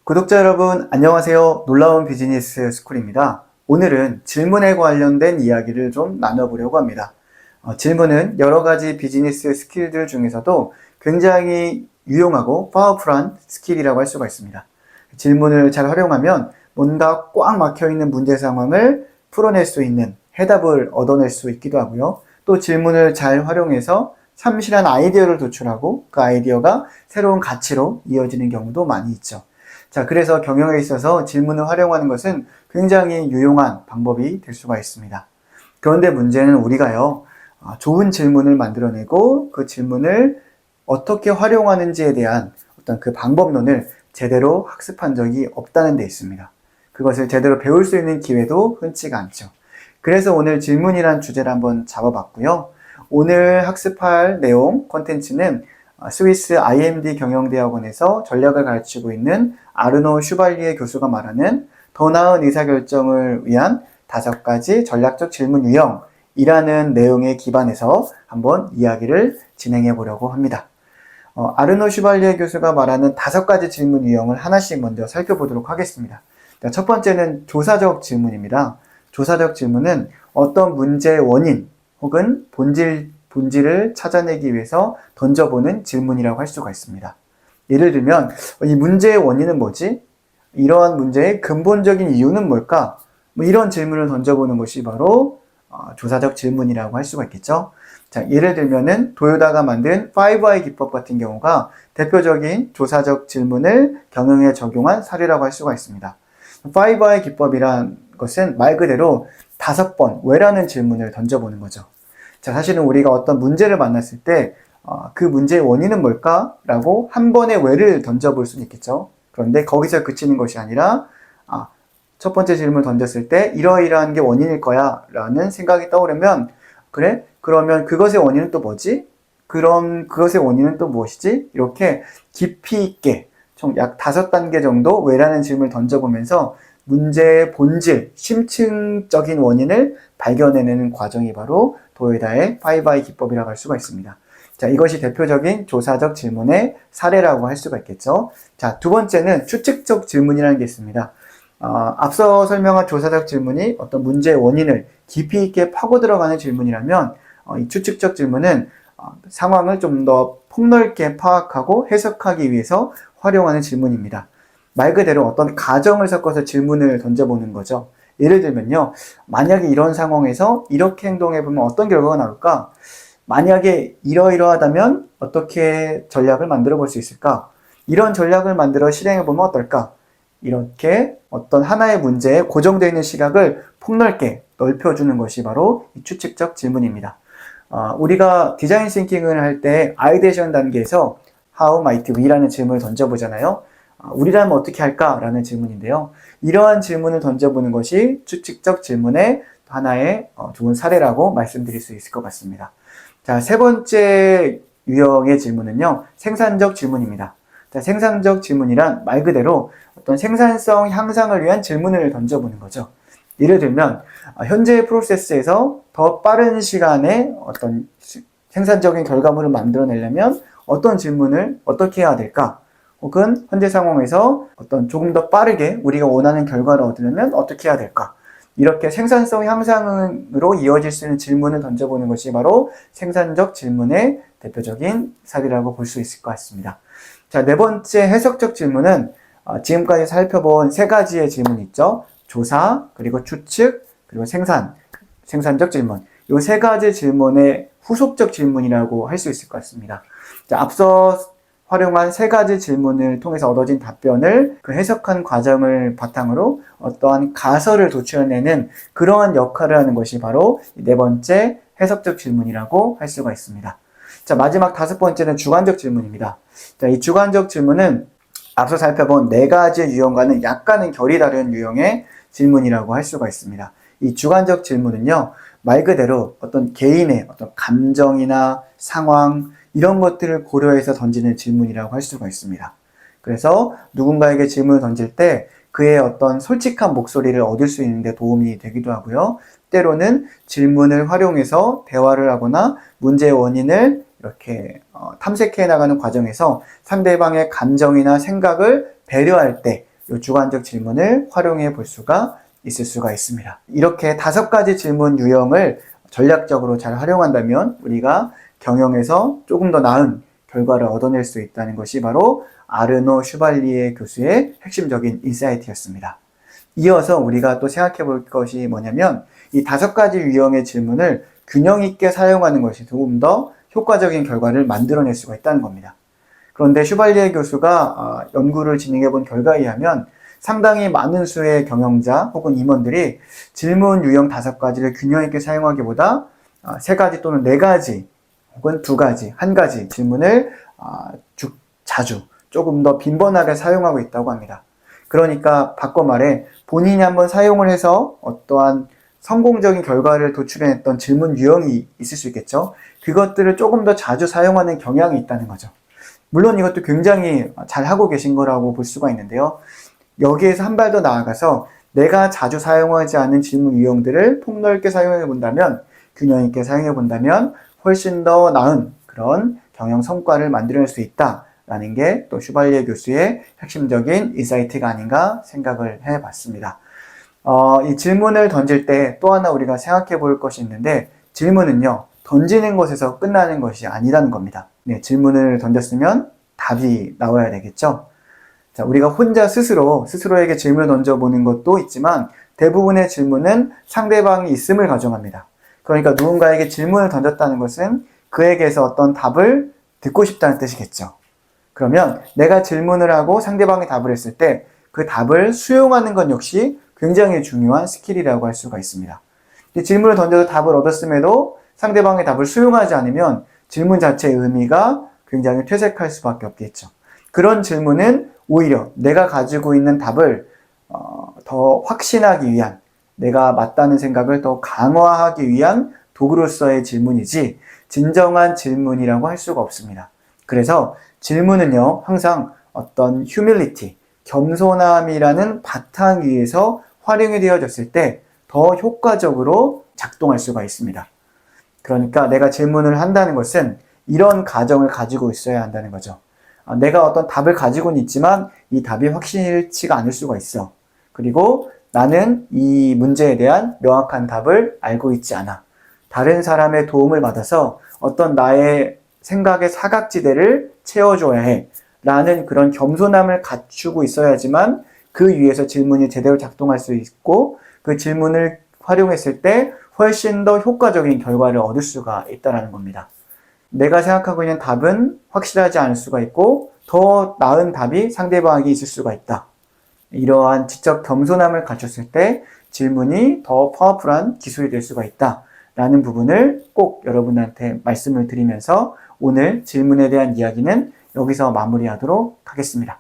구독자 여러분, 안녕하세요. 놀라운 비즈니스 스쿨입니다. 오늘은 질문에 관련된 이야기를 좀 나눠보려고 합니다. 질문은 여러 가지 비즈니스 스킬들 중에서도 굉장히 유용하고 파워풀한 스킬이라고 할 수가 있습니다. 질문을 잘 활용하면 뭔가 꽉 막혀있는 문제 상황을 풀어낼 수 있는 해답을 얻어낼 수 있기도 하고요. 또 질문을 잘 활용해서 참신한 아이디어를 도출하고 그 아이디어가 새로운 가치로 이어지는 경우도 많이 있죠. 자, 그래서 경영에 있어서 질문을 활용하는 것은 굉장히 유용한 방법이 될 수가 있습니다. 그런데 문제는 우리가요, 좋은 질문을 만들어내고 그 질문을 어떻게 활용하는지에 대한 어떤 그 방법론을 제대로 학습한 적이 없다는 데 있습니다. 그것을 제대로 배울 수 있는 기회도 흔치가 않죠. 그래서 오늘 질문이란 주제를 한번 잡아봤고요. 오늘 학습할 내용, 콘텐츠는 스위스 IMD 경영대학원에서 전략을 가르치고 있는 아르노 슈발리에 교수가 말하는 더 나은 의사결정을 위한 5가지 전략적 질문 유형이라는 내용에 기반해서 한번 이야기를 진행해 보려고 합니다. 아르노 슈발리에 교수가 말하는 5가지 질문 유형을 하나씩 먼저 살펴보도록 하겠습니다. 첫 번째는 조사적 질문입니다. 조사적 질문은 어떤 문제의 원인 혹은 본질을 찾아내기 위해서 던져보는 질문이라고 할 수가 있습니다. 예를 들면 이 문제의 원인은 뭐지? 이러한 문제의 근본적인 이유는 뭘까? 이런 질문을 던져보는 것이 바로 조사적 질문이라고 할 수가 있겠죠. 자, 예를 들면은 도요다가 만든 5I 기법 같은 경우가 대표적인 조사적 질문을 경영에 적용한 사례라고 할 수가 있습니다. 5I 기법이란 것은 말 그대로 5번 왜라는 질문을 던져보는 거죠. 자, 사실은 우리가 어떤 문제를 만났을 때 그 문제의 원인은 뭘까? 라고 한 번의 왜를 던져볼 수는 있겠죠. 그런데 거기서 그치는 것이 아니라 첫 번째 질문을 던졌을 때 이러이러한 게 원인일 거야 라는 생각이 떠오르면 그래? 그러면 그것의 원인은 또 뭐지? 그럼 그것의 원인은 또 무엇이지? 이렇게 깊이 있게 총 약 5단계 정도 왜라는 질문을 던져보면서 문제의 본질, 심층적인 원인을 발견해내는 과정이 바로 도요다의 5I 기법이라고 할 수가 있습니다. 자, 이것이 대표적인 조사적 질문의 사례라고 할 수가 있겠죠. 자, 두 번째는 추측적 질문이라는 게 있습니다. 앞서 설명한 조사적 질문이 어떤 문제의 원인을 깊이 있게 파고 들어가는 질문이라면 이 추측적 질문은 상황을 좀 더 폭넓게 파악하고 해석하기 위해서 활용하는 질문입니다. 말 그대로 어떤 가정을 섞어서 질문을 던져보는 거죠. 예를 들면요, 만약에 이런 상황에서 이렇게 행동해보면 어떤 결과가 나올까? 만약에 이러이러하다면 어떻게 전략을 만들어 볼 수 있을까? 이런 전략을 만들어 실행해보면 어떨까? 이렇게 어떤 하나의 문제에 고정되어 있는 시각을 폭넓게 넓혀주는 것이 바로 이 추측적 질문입니다. 우리가 디자인 싱킹을 할 때 아이데이션 단계에서 How might we라는 질문을 던져보잖아요. 우리라면 어떻게 할까? 라는 질문인데요. 이러한 질문을 던져보는 것이 추측적 질문의 하나의 좋은 사례라고 말씀드릴 수 있을 것 같습니다. 자, 세 번째 유형의 질문은요, 생산적 질문입니다. 자, 생산적 질문이란 말 그대로 어떤 생산성 향상을 위한 질문을 던져보는 거죠. 예를 들면, 현재 프로세스에서 더 빠른 시간에 어떤 생산적인 결과물을 만들어내려면 어떤 질문을 어떻게 해야 될까? 혹은 현재 상황에서 어떤 조금 더 빠르게 우리가 원하는 결과를 얻으려면 어떻게 해야 될까? 이렇게 생산성 향상으로 이어질 수 있는 질문을 던져보는 것이 바로 생산적 질문의 대표적인 사례라고 볼 수 있을 것 같습니다. 자, 네 번째 해석적 질문은 지금까지 살펴본 3가지의 질문이 있죠. 조사, 그리고 추측, 그리고 생산적 질문. 이 3가지 질문의 후속적 질문이라고 할 수 있을 것 같습니다. 자, 앞서 활용한 3가지 질문을 통해서 얻어진 답변을 그 해석한 과정을 바탕으로 어떠한 가설을 도출해내는 그러한 역할을 하는 것이 바로 4번째 해석적 질문이라고 할 수가 있습니다. 자, 마지막 5번째는 주관적 질문입니다. 자, 이 주관적 질문은 앞서 살펴본 4가지 유형과는 약간은 결이 다른 유형의 질문이라고 할 수가 있습니다. 이 주관적 질문은요, 말 그대로 어떤 개인의 어떤 감정이나 상황, 이런 것들을 고려해서 던지는 질문이라고 할 수가 있습니다. 그래서 누군가에게 질문을 던질 때 그의 어떤 솔직한 목소리를 얻을 수 있는 데 도움이 되기도 하고요. 때로는 질문을 활용해서 대화를 하거나 문제의 원인을 이렇게 탐색해 나가는 과정에서 상대방의 감정이나 생각을 배려할 때 이 주관적 질문을 활용해 볼 수가 있을 수가 있습니다. 이렇게 5가지 질문 유형을 전략적으로 잘 활용한다면 우리가 경영에서 조금 더 나은 결과를 얻어낼 수 있다는 것이 바로 아르노 슈발리에 교수의 핵심적인 인사이트였습니다. 이어서 우리가 또 생각해 볼 것이 뭐냐면 이 5가지 유형의 질문을 균형 있게 사용하는 것이 조금 더 효과적인 결과를 만들어낼 수가 있다는 겁니다. 그런데 슈발리에 교수가 연구를 진행해 본 결과에 의하면 상당히 많은 수의 경영자 혹은 임원들이 질문 유형 5가지를 균형 있게 사용하기보다 3가지 또는 4가지 혹은 2가지, 1가지 질문을 자주 조금 더 빈번하게 사용하고 있다고 합니다. 그러니까 바꿔 말해 본인이 한번 사용을 해서 어떠한 성공적인 결과를 도출해냈던 질문 유형이 있을 수 있겠죠. 그것들을 조금 더 자주 사용하는 경향이 있다는 거죠. 물론 이것도 굉장히 잘 하고 계신 거라고 볼 수가 있는데요. 여기에서 한 발 더 나아가서 내가 자주 사용하지 않은 질문 유형들을 폭넓게 사용해 본다면, 균형 있게 사용해 본다면 훨씬 더 나은 그런 경영 성과를 만들어낼 수 있다라는 게 또 슈발리에 교수의 핵심적인 인사이트가 아닌가 생각을 해봤습니다. 이 질문을 던질 때 또 하나 우리가 생각해 볼 것이 있는데, 질문은요, 던지는 것에서 끝나는 것이 아니라는 겁니다. 네, 질문을 던졌으면 답이 나와야 되겠죠. 자, 우리가 혼자 스스로에게 질문을 던져보는 것도 있지만 대부분의 질문은 상대방이 있음을 가정합니다. 그러니까 누군가에게 질문을 던졌다는 것은 그에게서 어떤 답을 듣고 싶다는 뜻이겠죠. 그러면 내가 질문을 하고 상대방이 답을 했을 때 그 답을 수용하는 것 역시 굉장히 중요한 스킬이라고 할 수가 있습니다. 질문을 던져서 답을 얻었음에도 상대방의 답을 수용하지 않으면 질문 자체의 의미가 굉장히 퇴색할 수밖에 없겠죠. 그런 질문은 오히려 내가 가지고 있는 답을 더 확신하기 위한, 내가 맞다는 생각을 더 강화하기 위한 도구로서의 질문이지 진정한 질문이라고 할 수가 없습니다. 그래서 질문은요, 항상 어떤 휴밀리티, 겸손함이라는 바탕 위에서 활용이 되어졌을 때 더 효과적으로 작동할 수가 있습니다. 그러니까 내가 질문을 한다는 것은 이런 가정을 가지고 있어야 한다는 거죠. 내가 어떤 답을 가지고는 있지만 이 답이 확실치가 않을 수가 있어. 그리고 나는 이 문제에 대한 명확한 답을 알고 있지 않아. 다른 사람의 도움을 받아서 어떤 나의 생각의 사각지대를 채워줘야 해. 라는 그런 겸손함을 갖추고 있어야지만 그 위에서 질문이 제대로 작동할 수 있고 그 질문을 활용했을 때 훨씬 더 효과적인 결과를 얻을 수가 있다는 겁니다. 내가 생각하고 있는 답은 확실하지 않을 수가 있고 더 나은 답이 상대방에게 있을 수가 있다. 이러한 지적 겸손함을 갖췄을 때 질문이 더 파워풀한 기술이 될 수가 있다. 라는 부분을 꼭 여러분한테 말씀을 드리면서 오늘 질문에 대한 이야기는 여기서 마무리하도록 하겠습니다.